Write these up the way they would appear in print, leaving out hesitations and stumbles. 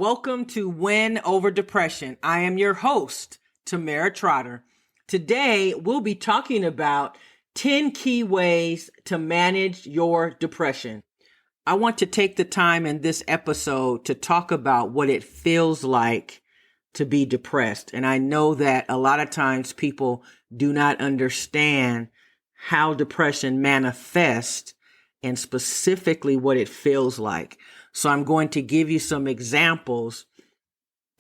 welcome to Win Over Depression. I am your host, Tamara Trotter. Today, we'll be talking about 10 key ways to manage your depression. I want to take the time in this episode to talk about what it feels like to be depressed. And I know that a lot of times people do not understand how depression manifests and specifically what it feels like. So I'm going to give you some examples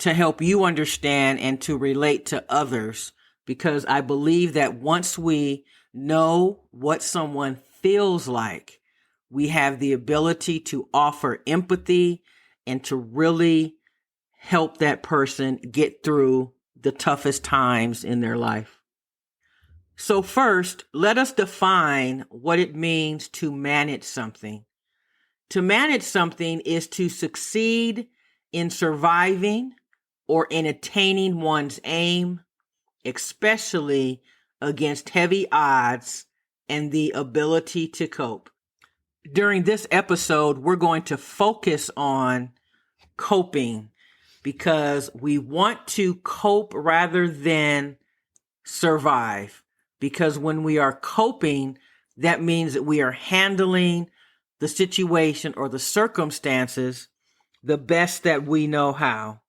to help you understand and to relate to others, because I believe that once we know what someone feels like, we have the ability to offer empathy and to really help that person get through the toughest times in their life. So first, let us define what it means to manage something. To manage something is to succeed in surviving or in attaining one's aim, especially against heavy odds and the ability to cope. During this episode, we're going to focus on coping because we want to cope rather than survive. Because when we are coping, that means that we are handling the situation or the circumstances the best that we know how.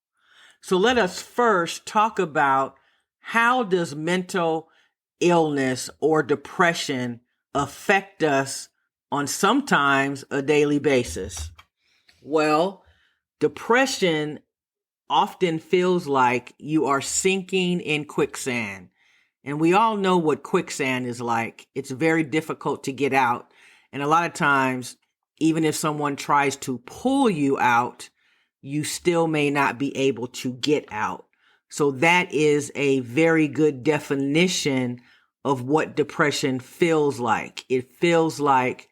So let us first talk about how does mental illness or depression affect us on sometimes a daily basis. Well, depression often feels like you are sinking in quicksand. And we all know what quicksand is like. It's very difficult to get out. And a lot of times, even if someone tries to pull you out, you still may not be able to get out. So that is a very good definition of what depression feels like. It feels like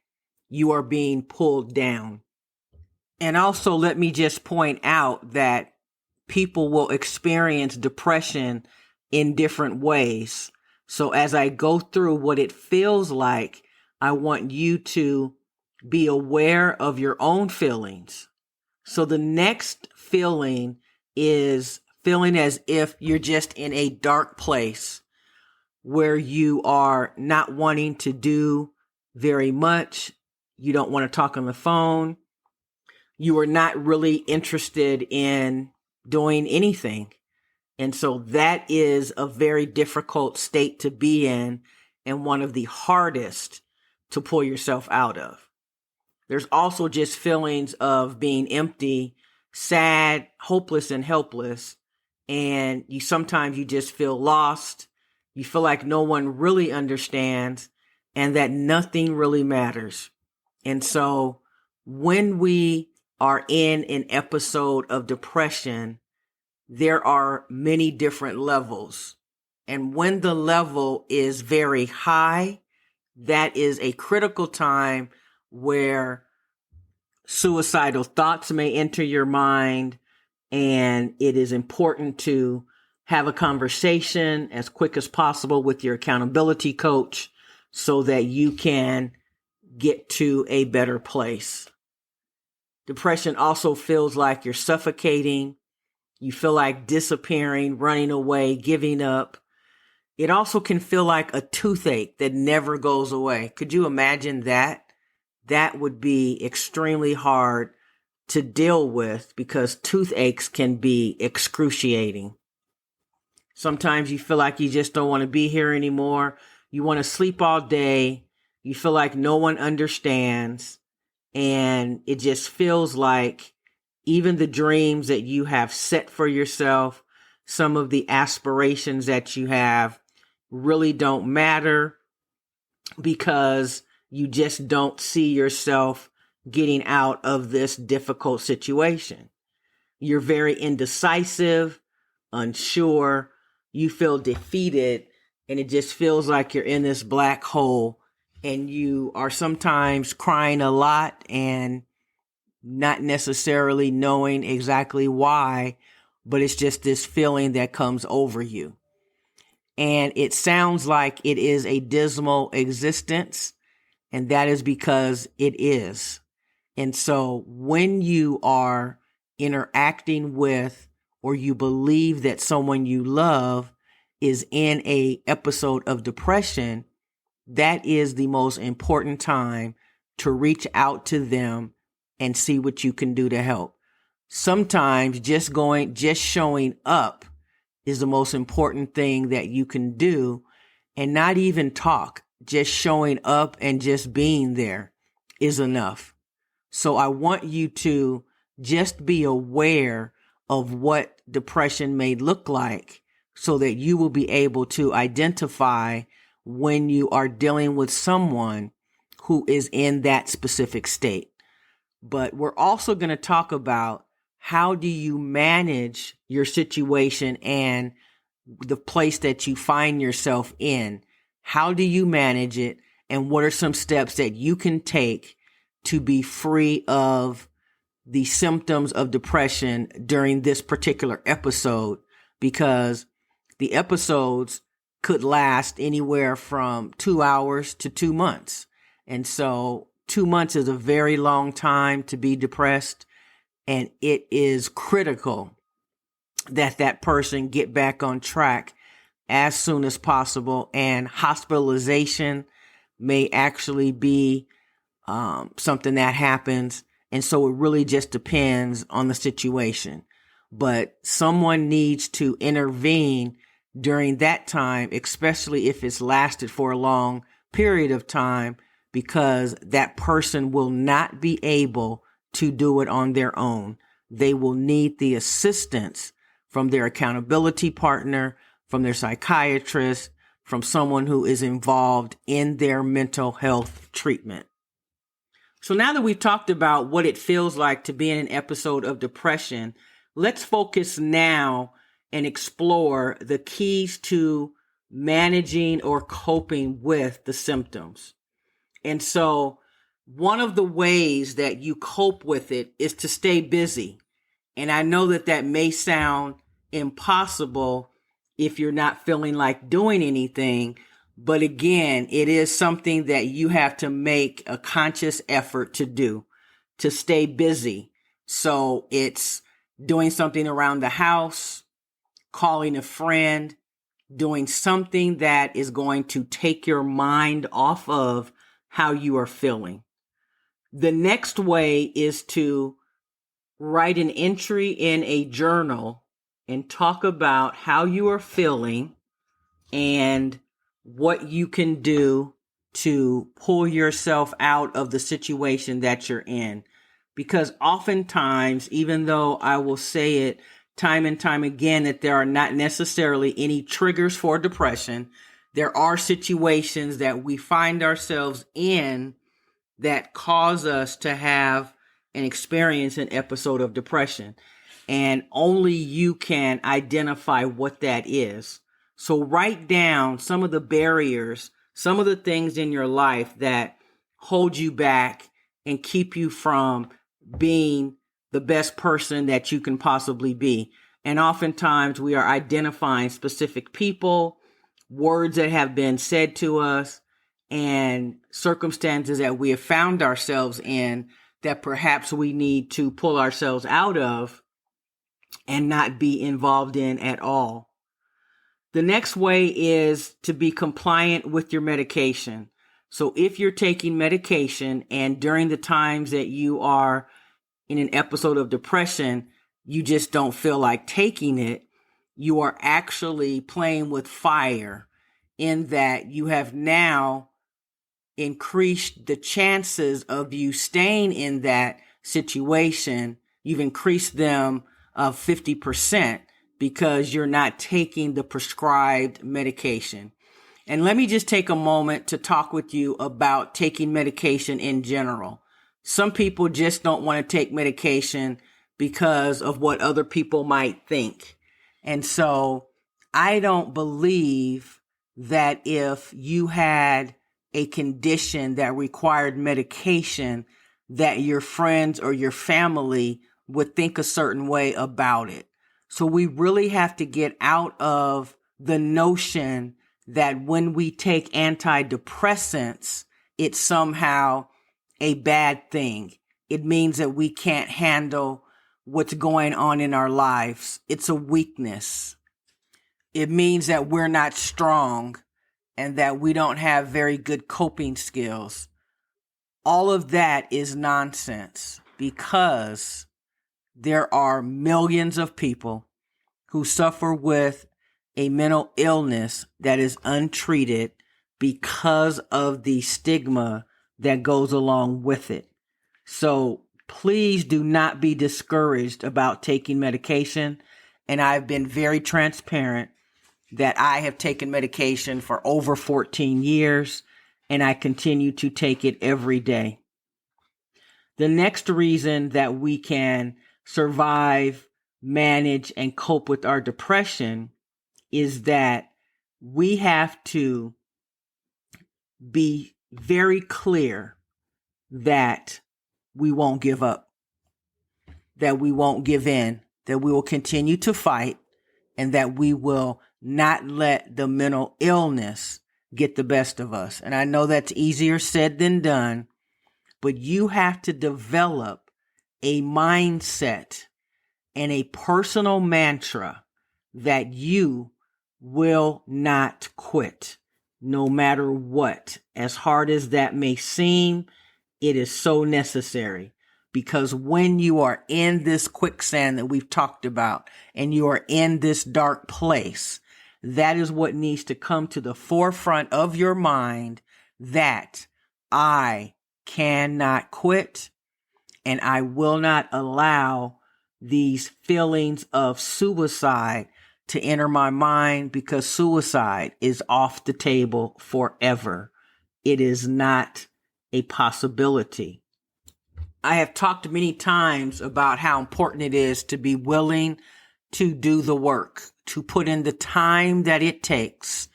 you are being pulled down. And also, let me just point out that people will experience depression in different ways. So as I go through what it feels like, I want you to be aware of your own feelings. So the next feeling is feeling as if you're just in a dark place where you are not wanting to do very much. You don't want to talk on the phone. You are not really interested in doing anything. And so that is a very difficult state to be in and one of the hardest to pull yourself out of. There's also just feelings of being empty, sad, hopeless, and helpless. And sometimes you just feel lost. You feel like no one really understands and that nothing really matters. And so when we are in an episode of depression, there are many different levels. And when the level is very high, that is a critical time where suicidal thoughts may enter your mind. And it is important to have a conversation as quick as possible with your accountability coach so that you can get to a better place. Depression also feels like you're suffocating. You feel like disappearing, running away, giving up. It also can feel like a toothache that never goes away. Could you imagine that? That would be extremely hard to deal with because toothaches can be excruciating. Sometimes you feel like you just don't want to be here anymore. You want to sleep all day. You feel like no one understands. And it just feels like even the dreams that you have set for yourself, some of the aspirations that you have really don't matter because you just don't see yourself getting out of this difficult situation. You're very indecisive, unsure, you feel defeated, and it just feels like you're in this black hole and you are sometimes crying a lot and not necessarily knowing exactly why, but it's just this feeling that comes over you. And it sounds like it is a dismal existence, and that is because it is. And so when you are interacting with, or you believe that someone you love is in a episode of depression, that is the most important time to reach out to them and see what you can do to help. Sometimes just showing up is the most important thing that you can do, and not even talk. Just showing up and just being there is enough. So I want you to just be aware of what depression may look like so that you will be able to identify when you are dealing with someone who is in that specific state. But we're also going to talk about how do you manage your situation and the place that you find yourself in. How do you manage it? And what are some steps that you can take to be free of the symptoms of depression during this particular episode? Because the episodes could last anywhere from 2 hours to 2 months. And so 2 months is a very long time to be depressed. And it is critical that that person get back on track as soon as possible. And hospitalization may actually be something that happens. And so it really just depends on the situation. But someone needs to intervene during that time, especially if it's lasted for a long period of time, because that person will not be able to do it on their own. They will need the assistance from their accountability partner, from their psychiatrist, from someone who is involved in their mental health treatment. So now that we've talked about what it feels like to be in an episode of depression, let's focus now and explore the keys to managing or coping with the symptoms. And so one of the ways that you cope with it is to stay busy. And I know that that may sound impossible if you're not feeling like doing anything. But again, it is something that you have to make a conscious effort to do, to stay busy. So it's doing something around the house, calling a friend, doing something that is going to take your mind off of how you are feeling. The next way is to write an entry in a journal and talk about how you are feeling and what you can do to pull yourself out of the situation that you're in. Because oftentimes, even though I will say it time and time again that there are not necessarily any triggers for depression, there are situations that we find ourselves in that cause us to have and experience an episode of depression. And only you can identify what that is. So write down some of the barriers, some of the things in your life that hold you back and keep you from being the best person that you can possibly be. And oftentimes we are identifying specific people, words that have been said to us, and circumstances that we have found ourselves in that perhaps we need to pull ourselves out of and not be involved in at all. The next way is to be compliant with your medication. So if you're taking medication and during the times that you are in an episode of depression, you just don't feel like taking it, you are actually playing with fire in that you have now increased the chances of you staying in that situation. You've increased them of 50% because you're not taking the prescribed medication. And let me just take a moment to talk with you about taking medication in general. Some people just don't want to take medication because of what other people might think. And so I don't believe that if you had a condition that required medication, that your friends or your family would think a certain way about it. So we really have to get out of the notion that when we take antidepressants, it's somehow a bad thing. It means that we can't handle what's going on in our lives. It's a weakness. It means that we're not strong and that we don't have very good coping skills. All of that is nonsense because there are millions of people who suffer with a mental illness that is untreated because of the stigma that goes along with it. So please do not be discouraged about taking medication. And I've been very transparent that I have taken medication for over 14 years and I continue to take it every day. The next reason that we can survive, manage, and cope with our depression is that we have to be very clear that we won't give up, that we won't give in, that we will continue to fight, and that we will not let the mental illness get the best of us. And I know that's easier said than done, but you have to develop a mindset and a personal mantra that you will not quit, no matter what. As hard as that may seem, it is so necessary, because when you are in this quicksand that we've talked about and you are in this dark place, that is what needs to come to the forefront of your mind, that I cannot quit and I will not allow these feelings of suicide to enter my mind, because suicide is off the table forever. It is not a possibility. I have talked many times about how important it is to be willing to do the work, to put in the time that it takes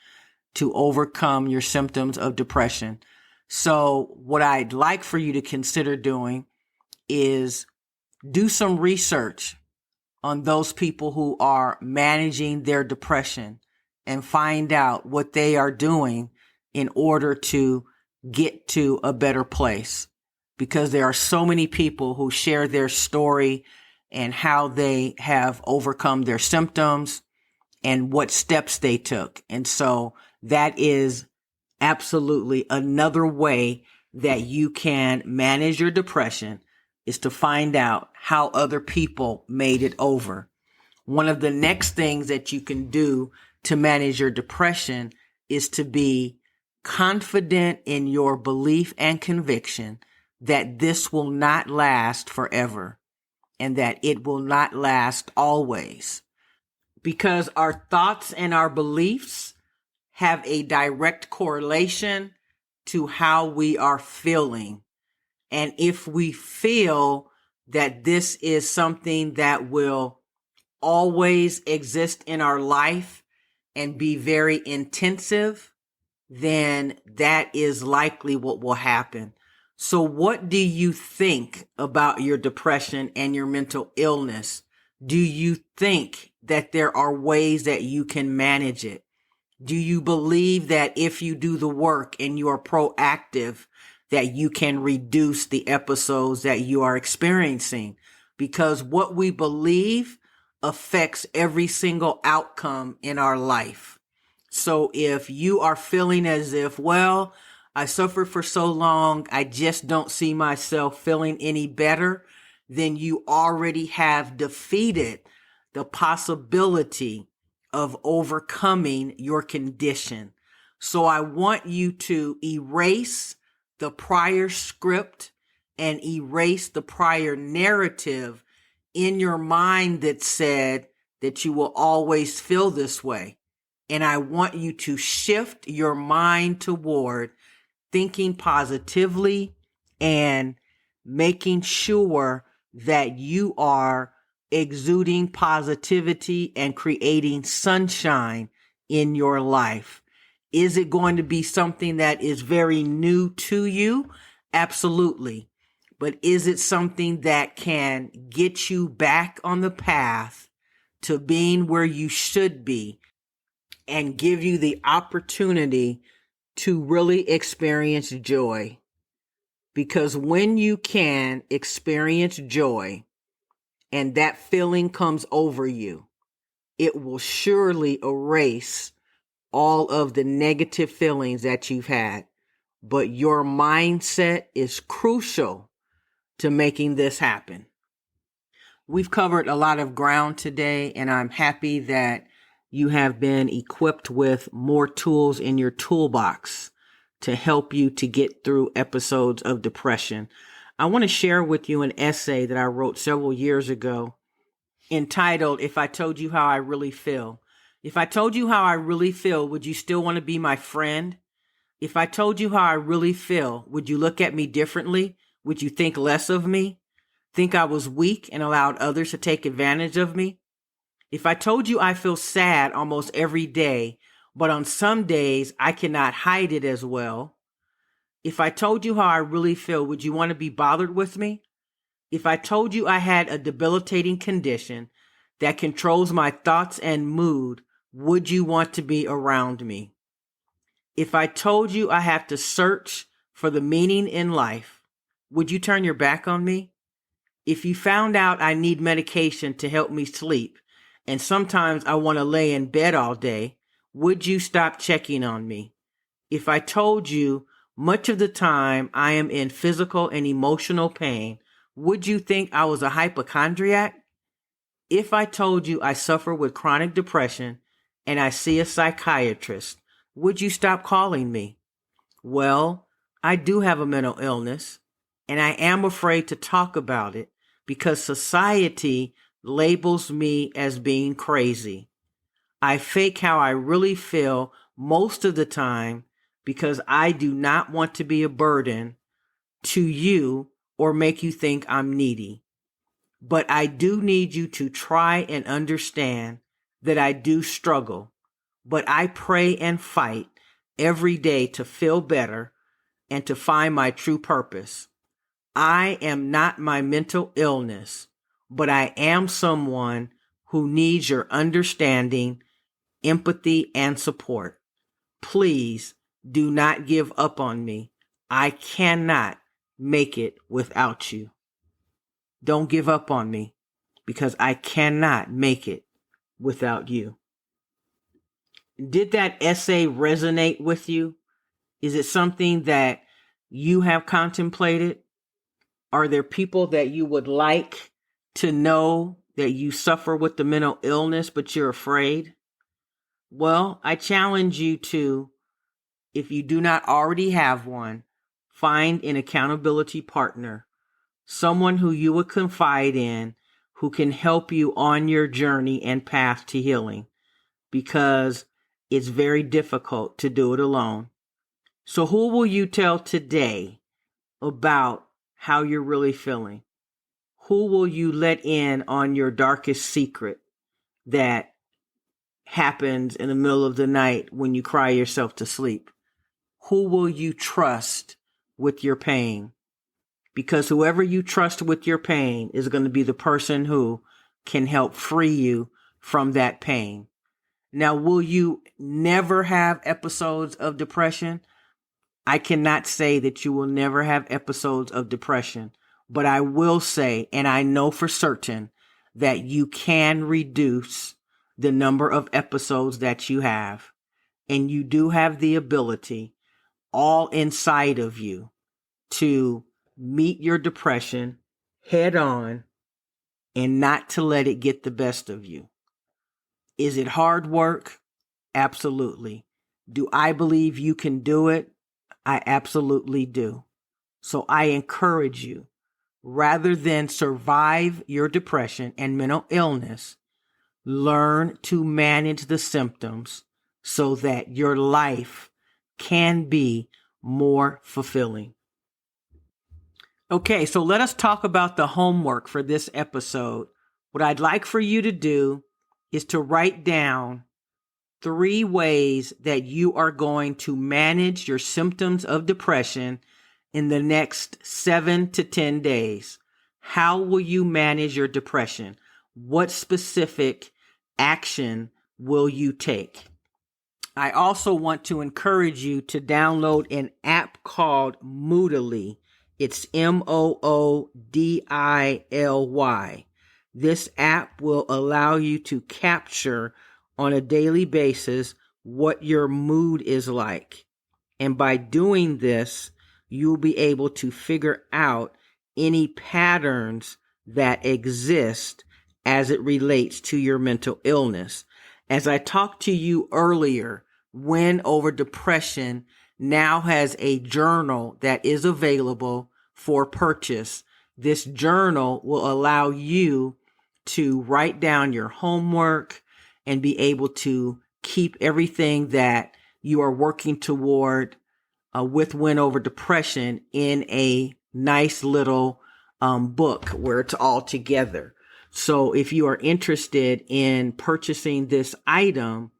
to overcome your symptoms of depression. So what I'd like for you to consider doing is do some research on those people who are managing their depression and find out what they are doing in order to get to a better place. Because there are so many people who share their story and how they have overcome their symptoms and what steps they took. And so that is absolutely another way that you can manage your depression, is to find out how other people made it over. One of the next things that you can do to manage your depression is to be confident in your belief and conviction that this will not last forever and that it will not last always. Because our thoughts and our beliefs have a direct correlation to how we are feeling. And if we feel that this is something that will always exist in our life and be very intensive, then that is likely what will happen. So what do you think about your depression and your mental illness? Do you think that there are ways that you can manage it? Do you believe that if you do the work and you are proactive, that you can reduce the episodes that you are experiencing? Because what we believe affects every single outcome in our life. So if you are feeling as if, well, I suffered for so long, I just don't see myself feeling any better, then you already have defeated the possibility of overcoming your condition. So I want you to erase the prior script and erase the prior narrative in your mind that said that you will always feel this way. And I want you to shift your mind toward thinking positively and making sure that you are exuding positivity and creating sunshine in your life. Is it going to be something that is very new to you? Absolutely. But is it something that can get you back on the path to being where you should be and give you the opportunity to really experience joy? Because when you can experience joy and that feeling comes over you, it will surely erase all of the negative feelings that you've had. But your mindset is crucial to making this happen. We've covered a lot of ground today, and I'm happy that you have been equipped with more tools in your toolbox to help you to get through episodes of depression. I want to share with you an essay that I wrote several years ago entitled, "If I Told You How I Really Feel." If I told you how I really feel, would you still want to be my friend? If I told you how I really feel, would you look at me differently? Would you think less of me? Think I was weak and allowed others to take advantage of me? If I told you I feel sad almost every day, but on some days I cannot hide it as well. If I told you how I really feel, would you want to be bothered with me? If I told you I had a debilitating condition that controls my thoughts and mood, would you want to be around me? If I told you I have to search for the meaning in life, would you turn your back on me? If you found out I need medication to help me sleep, and sometimes I want to lay in bed all day, would you stop checking on me? If I told you much of the time I am in physical and emotional pain, would you think I was a hypochondriac? If I told you I suffer with chronic depression and I see a psychiatrist, would you stop calling me? Well, I do have a mental illness, and I am afraid to talk about it because society labels me as being crazy. I fake how I really feel most of the time because I do not want to be a burden to you or make you think I'm needy. But I do need you to try and understand that I do struggle, but I pray and fight every day to feel better and to find my true purpose. I am not my mental illness, but I am someone who needs your understanding, empathy, and support. Please do not give up on me. I cannot make it without you. Don't give up on me because I cannot make it without you. Did that essay resonate with you? Is it something that you have contemplated? Are there people that you would like to know that you suffer with the mental illness, but you're afraid? Well, I challenge you to, if you do not already have one, find an accountability partner, someone who you would confide in, who can help you on your journey and path to healing, because it's very difficult to do it alone. So who will you tell today about how you're really feeling? Who will you let in on your darkest secret that happens in the middle of the night when you cry yourself to sleep? Who will you trust with your pain? Because whoever you trust with your pain is going to be the person who can help free you from that pain. Now, will you never have episodes of depression? I cannot say that you will never have episodes of depression, but I will say, and I know for certain, that you can reduce the number of episodes that you have. And you do have the ability, all inside of you, to meet your depression head on and not to let it get the best of you. Is it hard work? Absolutely. Do I believe you can do it? I absolutely do. So I encourage you, rather than survive your depression and mental illness, learn to manage the symptoms so that your life can be more fulfilling. Okay, so let us talk about the homework for this episode. What I'd like for you to do is to write down 3 ways that you are going to manage your symptoms of depression in the next 7 to 10 days. How will you manage your depression? What specific action will you take? I also want to encourage you to download an app called Moodily. It's Moodily. This app will allow you to capture on a daily basis what your mood is like. And by doing this, you'll be able to figure out any patterns that exist as it relates to your mental illness. As I talked to you earlier, Win Over Depression now has a journal that is available for purchase. This journal will allow you to write down your homework and be able to keep everything that you are working toward with Win Over Depression in a nice little book where it's all together. So if you are interested in purchasing this item,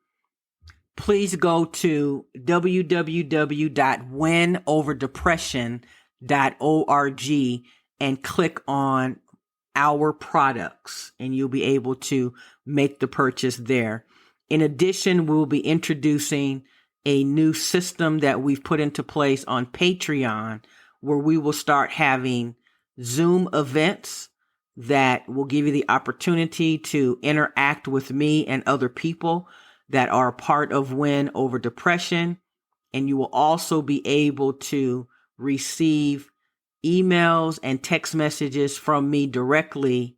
please go to www.winoverdepression.org and click on our products, and you'll be able to make the purchase there. In addition, we'll be introducing a new system that we've put into place on Patreon, where we will start having Zoom events that will give you the opportunity to interact with me and other people that are part of Win Over Depression. And you will also be able to receive emails and text messages from me directly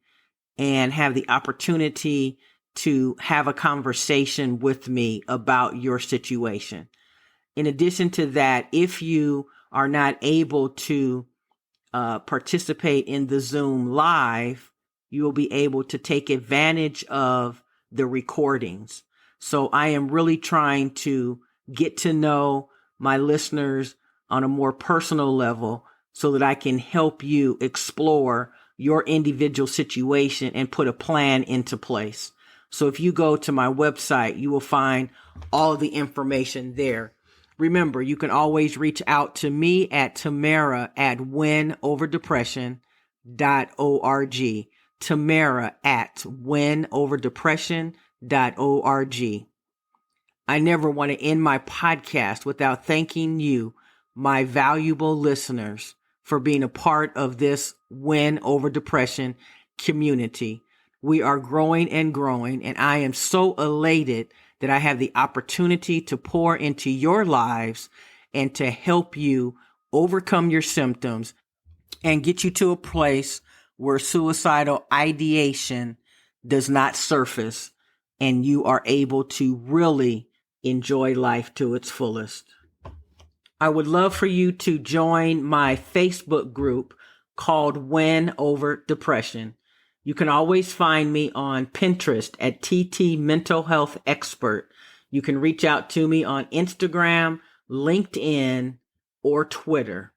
and have the opportunity to have a conversation with me about your situation. In addition to that, if you are not able to participate in the Zoom live, you will be able to take advantage of the recordings. So I am really trying to get to know my listeners on a more personal level so that I can help you explore your individual situation and put a plan into place. So if you go to my website, you will find all the information there. Remember, you can always reach out to me at Tamara at winoverdepression.org. Tamara at winoverdepression.org. I never want to end my podcast without thanking you, my valuable listeners, for being a part of this Win Over Depression community. We are growing and growing, and I am so elated that I have the opportunity to pour into your lives and to help you overcome your symptoms and get you to a place where suicidal ideation does not surface and you are able to really enjoy life to its fullest. I would love for you to join my Facebook group called Win Over Depression. You can always find me on Pinterest at TT Mental Health Expert. You can reach out to me on Instagram, LinkedIn, or Twitter.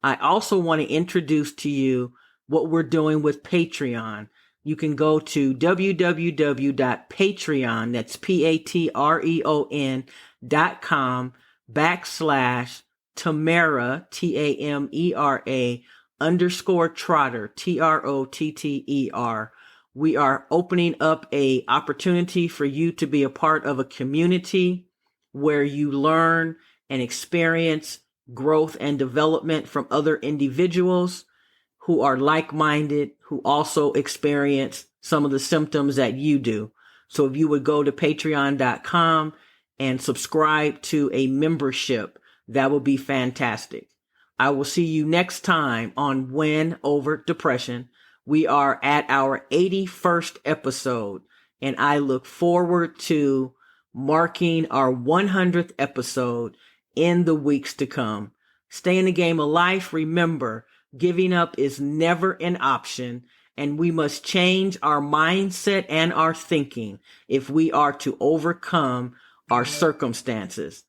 I also want to introduce to you what we're doing with Patreon. You can go to www.patreon, that's patreon.com/Tamara, TAMERA _Trotter, TROTTER. We are opening up a opportunity for you to be a part of a community where you learn and experience growth and development from other individuals who are like-minded, who also experience some of the symptoms that you do. So if you would go to patreon.com and subscribe to a membership, that would be fantastic. I will see you next time on Win Over Depression. We are at our 81st episode, and I look forward to marking our 100th episode in the weeks to come. Stay in the game of life. Remember, giving up is never an option, and we must change our mindset and our thinking if we are to overcome our circumstances.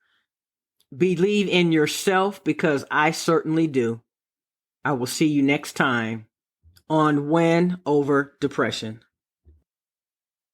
Believe in yourself, because I certainly do. I will see you next time on Win Over Depression.